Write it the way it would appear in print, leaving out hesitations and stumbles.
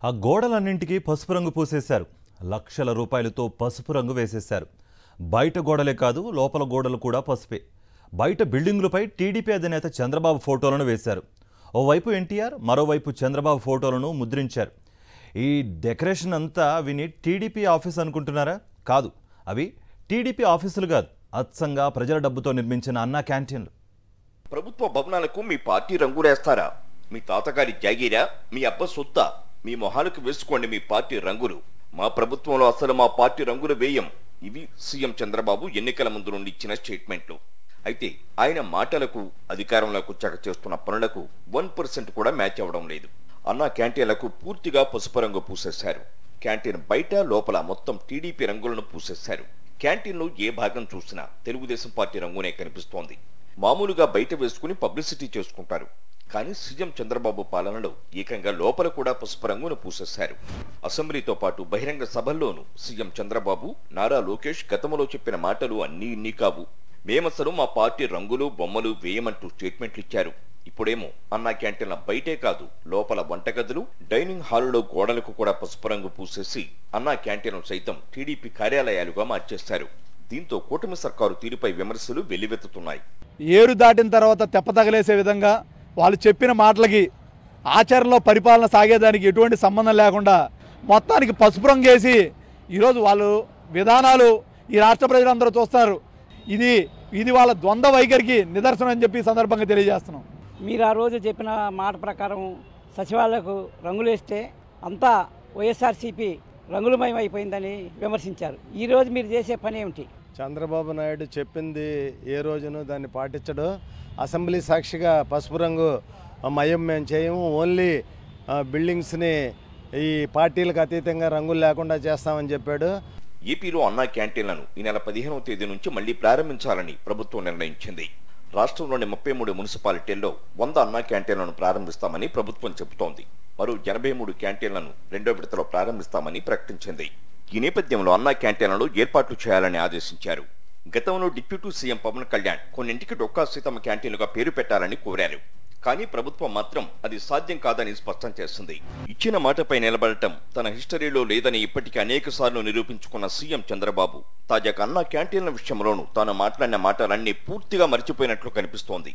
ఆ గోడలన్నింటికి పసుపు రంగు పూసేశారు. లక్షల రూపాయలతో పసుపు రంగు వేసేశారు. బయట గోడలే కాదు, లోపల గోడలు కూడా పసుపే. బయట బిల్డింగులపై టీడీపీ అధినేత చంద్రబాబు ఫోటోలను వేశారు. ఓవైపు ఎన్టీఆర్, మరోవైపు చంద్రబాబు ఫోటోలను ముద్రించారు. ఈ డెకరేషన్ అంతా విని టీడీపీ ఆఫీస్ అనుకుంటున్నారా? కాదు, అవి టీడీపీ ఆఫీసులు కాదు, అచ్చంగా ప్రజల డబ్బుతో నిర్మించిన అన్నా క్యాంటీన్లు. ప్రభుత్వ భవనాలకు మీ పార్టీ రంగులేస్తారా? మీ తాతగారి జాగీరా? మీ అబ్బ సొత్తా? మీ మొహాలకు వేసుకోండి మీ పార్టీ రంగులు. మా ప్రభుత్వంలో అసలు మా పార్టీ రంగులు వేయం. ఇవి సీఎం చంద్రబాబు ఎన్నికల ముందు నుండి ఇచ్చిన స్టేట్మెంట్లు. అయితే ఆయన మాటలకు, అధికారంలోకి వచ్చాక చేస్తున్న పనులకు 1% కూడా మ్యాచ్ అవ్వడం లేదు. అన్నా క్యాంటీన్లకు పూర్తిగా పసుపు రంగు పూసేశారు. క్యాంటీన్ బయట లోపల మొత్తం టీడీపీ రంగులను పూసేశారు. క్యాంటీన్లో ఏ భాగం చూసినా తెలుగుదేశం పార్టీ రంగునే కనిపిస్తోంది. మామూలుగా బయట వేసుకుని పబ్లిసిటీ చేసుకుంటారు. కానీ సీఎం చంద్రబాబు పాలనలో ఏకంగా లోపల కూడా పసుపు రంగును పూసేశారు. అసెంబ్లీతో పాటు బహిరంగ సభల్లోనూ సీఎం చంద్రబాబు, నారా లోకేష్ గతంలో చెప్పిన మాటలు అన్నీ ఇన్ని కావు. మేమసలు మా పార్టీ రంగులు, బొమ్మలు వేయమంటూ స్టేట్మెంట్లు ఇచ్చారు. ఇప్పుడేమో అన్నా క్యాంటీన్ల బయటే కాదు, లోపల వంటగదులు, డైనింగ్ హాలులో గోడలకు కూడా పసుపు రంగు పూసేసి అన్నా క్యాంటీన్లు సైతం టీడీపీ కార్యాలయాలుగా మార్చేశారు. దీంతో కూటమి సర్కారు తీరుపై విమర్శలు వెల్లువెత్తుతున్నాయి. ఏరు దాటిన తర్వాత తెప్ప తగలేసే విధంగా వాళ్ళు చెప్పిన మాటలకి ఆచరణలో పరిపాలన సాగేదానికి ఎటువంటి సంబంధం లేకుండా మొత్తానికి పసుపు రంగు వేసి ఈరోజు వాళ్ళు విధానాలు ఈ రాష్ట్ర ప్రజలందరూ చూస్తున్నారు. ఇది వాళ్ళ ద్వంద్వ వైఖరికి నిదర్శనం అని చెప్పి సందర్భంగా తెలియజేస్తున్నాం. మీరు ఆ రోజు చెప్పిన మాట ప్రకారం సచివాలయాలకు రంగులేస్తే అంతా వైఎస్ఆర్సీపీ రంగులమయం అయిపోయిందని విమర్శించారు. ఈరోజు మీరు చేసే పని ఏమిటి? చంద్రబాబు నాయుడు చెప్పింది ఏ రోజును దాన్ని పాటించడు. అసెంబ్లీ సాక్షిగా పసుపు రంగు మయం మేము చేయము, ఓన్లీ బిల్డింగ్స్ని ఈ పార్టీలకు అతీతంగా రంగులు లేకుండా చేస్తామని చెప్పాడు. ఏపీలో అన్నా క్యాంటీన్లను ఈ నెల 15వ తేదీ నుంచి మళ్లీ ప్రారంభించాలని ప్రభుత్వం నిర్ణయించింది. రాష్ట్రంలోని 33 మున్సిపాలిటీల్లో 100 అన్నా క్యాంటీన్లను ప్రారంభిస్తామని ప్రభుత్వం చెబుతోంది. మరో 83 క్యాంటీన్లను రెండో విడతలో ప్రారంభిస్తామని ప్రకటించింది. ఈ నేపథ్యంలో అన్నా క్యాంటీన్లలో ఏర్పాట్లు చేయాలని ఆదేశించారు. గతంలో డిప్యూటీ సీఎం పవన్ కళ్యాణ్ కొన్నింటికి డొక్కా సీతమ్మ క్యాంటీన్లుగా పేరు పెట్టాలని కోరారు. కానీ ప్రభుత్వం మాత్రం అది సాధ్యం కాదని స్పష్టం చేసింది. ఇచ్చిన మాటపై నిలబడటం తన హిస్టరీలో లేదని ఇప్పటికీ అనేకసార్లు నిరూపించుకున్న సీఎం చంద్రబాబు తాజాగా అన్నా క్యాంటీన్ల విషయంలోనూ తాను మాట్లాడిన మాటలన్నీ పూర్తిగా మర్చిపోయినట్లు కనిపిస్తోంది.